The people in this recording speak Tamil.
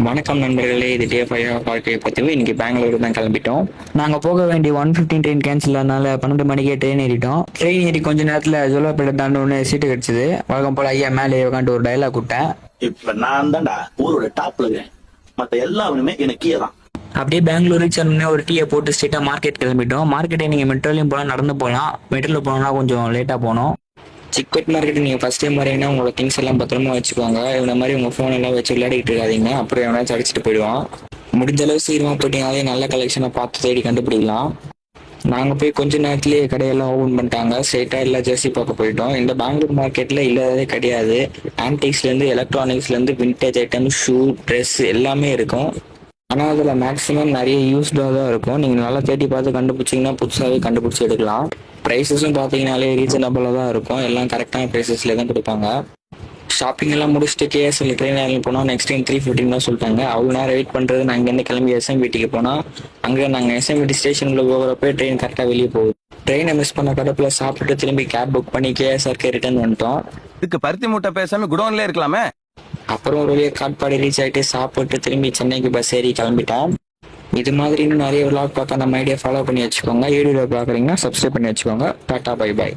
வணக்கம் நண்பர்களே, இது டிஎஃப்ஐ வாழ்க்கையை பற்றி இன்னைக்கு பெங்களூரு தான் கிளம்பிட்டோம். நாங்கள் போக வேண்டிய 1:15 ட்ரெயின் கேன்சல் ஆனால 12 மணிக்கே ட்ரெயின் ஏறிட்டோம். ட்ரெயின் ஏறி கொஞ்ச நேரத்தில் ஜோலாப்பேட்டை தாண்டோன்னு சீட்டு கிடைச்சது. வழக்கம் போல ஐயா மேலே உட்காந்து ஒரு டைலாக் விட்டேன். இப்ப நான் தான்டா ஊரோட டாப்ல இருக்கேன், மத்த எல்லாருமே எனக்கு கீழே தான். அப்படியே பெங்களூர் ரீச் ஆனோடனே ஒரு டீயை போட்டு ஸ்ட்ரெயிட்டாக மார்க்கெட் கிளம்பிட்டோம். மார்க்கெட்டை நீங்கள் மெட்ரோலையும் போகலாம், நடந்து போகலாம். மெட்ரோவில் போனோம்னா கொஞ்சம் லேட்டாக போனோம். சிக்பெட் மார்க்கெட் நீங்கள் ஃபஸ்ட் டைம் வரீங்கன்னா உங்களோட திங்ஸ் எல்லாம் பத்திரமா வச்சுக்கோங்க. இந்த மாதிரி உங்கள் ஃபோன் எல்லாம் வச்சு விளையாடிட்டு இருக்காதீங்க, அப்புறம் எவனாச்சும் அடிச்சுட்டு போயிடுவான். முடிஞ்ச அளவு சீக்கிரமாக போயிட்டீங்கனாலே நல்ல கலெக்ஷனை பார்த்து தேடி கண்டுபிடிக்கலாம். நாங்கள் போய் கொஞ்ச நேரத்துலேயே கடையெல்லாம் ஓப்பன் பண்ணிட்டாங்க. ஸ்ட்ரெயிட்டாக எல்லா ஜெர்சி பார்க்க போயிட்டோம். இந்த பெங்களூர் மார்க்கெட்டில் இல்லாததே கிடையாது. ஆன்டிக்ஸ்லேருந்து எலக்ட்ரானிக்ஸ்லேருந்து விண்டேஜ் ஐட்டம், ஷூ, ட்ரெஸ் எல்லாமே இருக்கும். ஆனால் அதில் மேக்ஸிமம் நிறைய யூஸ்டாக தான் இருக்கும். நீங்கள் நல்லா தேடி பார்த்து கண்டுபிடிச்சிங்கன்னா புதுசாகவே கண்டுபிடிச்சி எடுக்கலாம். ப்ரைஸஸும் பார்த்தீங்கனாலே ரீசனபிளாக தான் இருக்கும். எல்லாம் கரெக்டான ப்ரைஸஸில் தான் கொடுப்பாங்க. ஷாப்பிங் எல்லாம் முடிச்சுட்டு கேஎஸ்எல் ட்ரெயின் ஏறி போனோம். நெக்ஸ்ட் டைம் 3:15 தான் சொல்லிட்டாங்க. அவ்வளோ நேரம் வெயிட் பண்ணுறது. நாங்கள் இங்கேருந்து கிளம்பி எஸ்எம்பிடிக்கு போனால் அங்கே நாங்கள் எஸ்எம்பிடி ஸ்டேஷனில் போகிறப்ப ட்ரெயின் கரெக்டாக வெளியே போகுது. ட்ரெயினை மிஸ் பண்ண கடுப்பில் சாப்பிட்டு திரும்பி கேப் புக் பண்ணி கேஎஸ்ஆர்கே ரிட்டர்ன் வந்துட்டோம். இதுக்கு பருத்தி மூட்டை பேசாம குடோன்ல இருக்கலாமே. அப்புறம் ஒரு வழியாக காட்பாடி ரீச் ஆகிட்டு சாப்பிட்டு திரும்பி சென்னைக்கு பஸ் ஏறி கிளம்பிட்டோம். இது மாதிரி இன்னும் நிறைய விளாக் பார்க்க நம்ம ஐடியா ஃபாலோ பண்ணி வச்சுக்கோங்க. வீடியோவில் பார்க்குறீங்கன்னா சப்ஸ்கிரைப் பண்ணி வச்சுக்கோங்க. Tata, bye bye.